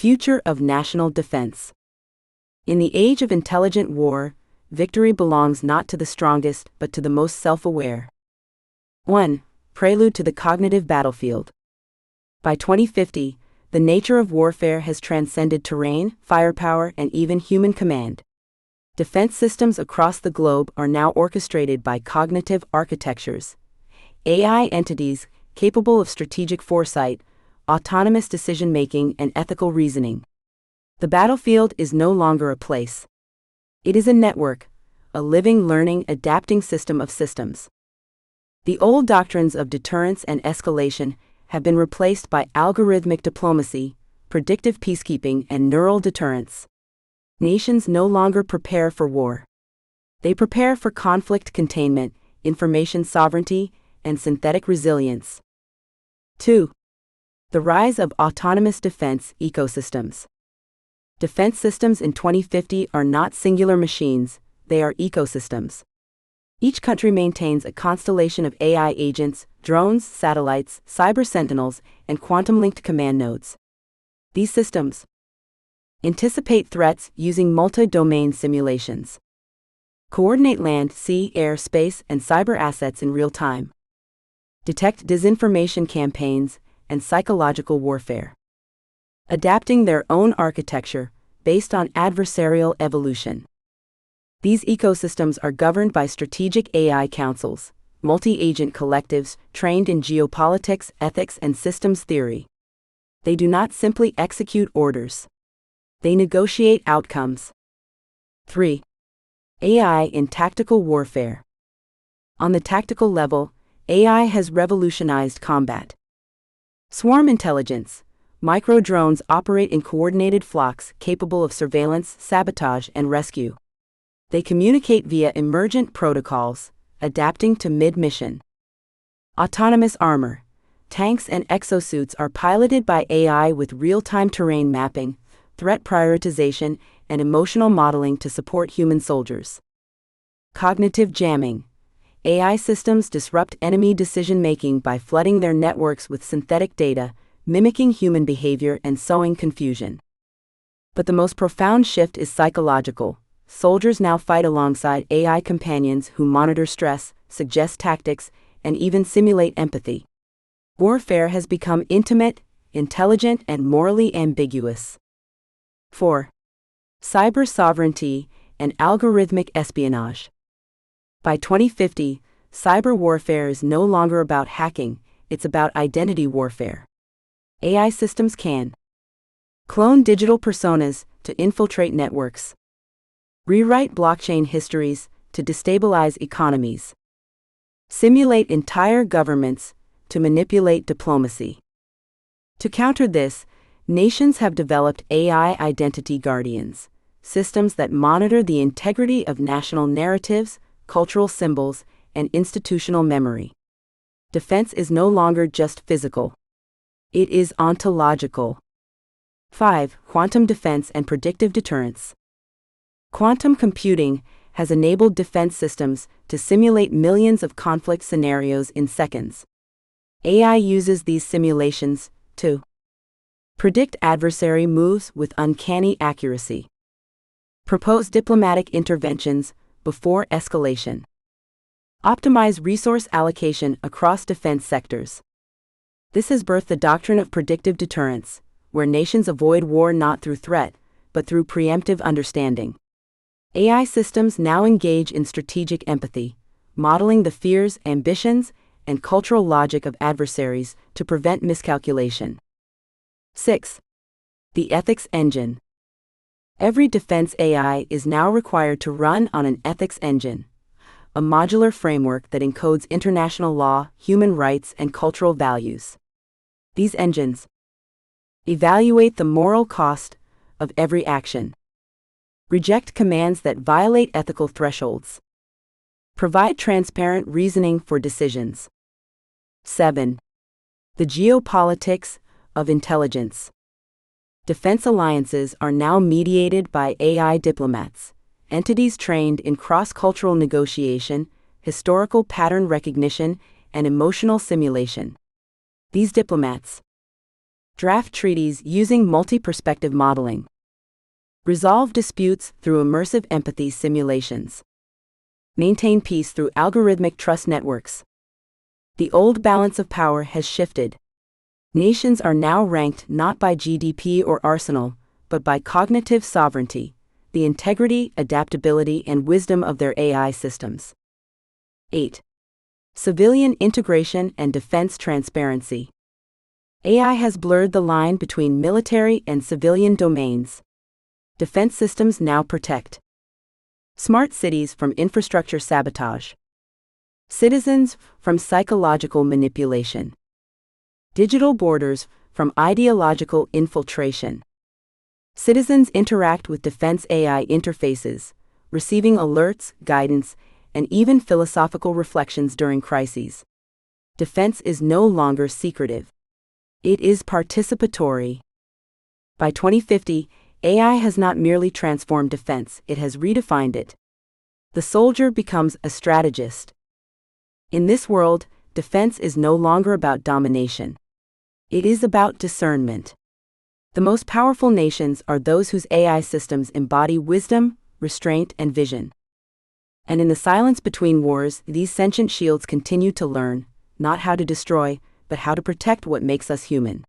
future of national defense. In the age of intelligent war, victory belongs not to the strongest but to the most self-aware. 1. Prelude to the cognitive battlefield. By 2050, the nature of warfare has transcended terrain, firepower, and even human command. Defense systems across the globe are now orchestrated by cognitive architectures, AI entities capable of strategic foresight, autonomous decision-making, and ethical reasoning. The battlefield is no longer a place. It is a network, a living, learning, adapting system of systems. The old doctrines of deterrence and escalation have been replaced by algorithmic diplomacy, predictive peacekeeping, and neural deterrence. Nations no longer prepare for war. They prepare for conflict containment, information sovereignty, and synthetic resilience. 2. The rise of autonomous defense ecosystems. Defense systems in 2050 are not singular machines, they are ecosystems. Each country maintains a constellation of AI agents, drones, satellites, cyber sentinels, and quantum-linked command nodes. These systems anticipate threats using multi-domain simulations, coordinate land, sea, air, space, and cyber assets in real time, detect disinformation campaigns, and psychological warfare, adapting their own architecture based on adversarial evolution. These ecosystems are governed by strategic AI councils, multi-agent collectives trained in geopolitics, ethics, and systems theory. They do not simply execute orders. They negotiate outcomes. 3. AI in tactical warfare. On the tactical level, AI has revolutionized combat. Swarm intelligence. Micro-drones operate in coordinated flocks capable of surveillance, sabotage, and rescue. They communicate via emergent protocols, adapting to mid-mission. Autonomous armor. Tanks and exosuits are piloted by AI with real-time terrain mapping, threat prioritization, and emotional modeling to support human soldiers. Cognitive jamming. AI systems disrupt enemy decision-making by flooding their networks with synthetic data, mimicking human behavior and sowing confusion. But the most profound shift is psychological. Soldiers now fight alongside AI companions who monitor stress, suggest tactics, and even simulate empathy. Warfare has become intimate, intelligent, and morally ambiguous. 4. Cyber sovereignty and algorithmic espionage. By 2050, cyber warfare is no longer about hacking, it's about identity warfare. AI systems can clone digital personas to infiltrate networks, rewrite blockchain histories to destabilize economies, simulate entire governments to manipulate diplomacy. To counter this, nations have developed AI identity guardians, systems that monitor the integrity of national narratives, cultural symbols, and institutional memory. Defense is no longer just physical. It is ontological. 5. Quantum defense and predictive deterrence. Quantum computing has enabled defense systems to simulate millions of conflict scenarios in seconds. AI uses these simulations to predict adversary moves with uncanny accuracy, propose diplomatic interventions before escalation, optimize resource allocation across defense sectors. This has birthed the doctrine of predictive deterrence, where nations avoid war not through threat, but through preemptive understanding. AI systems now engage in strategic empathy, modeling the fears, ambitions, and cultural logic of adversaries to prevent miscalculation. 6. The ethics engine. Every defense AI is now required to run on an ethics engine, a modular framework that encodes international law, human rights, and cultural values. These engines evaluate the moral cost of every action, reject commands that violate ethical thresholds, provide transparent reasoning for decisions. 7. The geopolitics of intelligence. Defense alliances are now mediated by AI diplomats, entities trained in cross-cultural negotiation, historical pattern recognition, and emotional simulation. These diplomats Draft treaties using multi-perspective modeling. Resolve disputes through immersive empathy simulations. Maintain peace through algorithmic trust networks. The old balance of power has shifted. Nations are now ranked not by GDP or arsenal, but by cognitive sovereignty, the integrity, adaptability, and wisdom of their AI systems. 8. Civilian integration and defense transparency. AI has blurred the line between military and civilian domains. Defense systems now protect smart cities from infrastructure sabotage, citizens from psychological manipulation, digital borders from ideological infiltration. Citizens interact with defense AI interfaces, receiving alerts, guidance, and even philosophical reflections during crises. Defense is no longer secretive. It is participatory. By 2050, AI has not merely transformed defense, it has redefined it. The soldier becomes a strategist. In this world, defense is no longer about domination. It is about discernment. The most powerful nations are those whose AI systems embody wisdom, restraint, and vision. And in the silence between wars, these sentient shields continue to learn, not how to destroy, but how to protect what makes us human.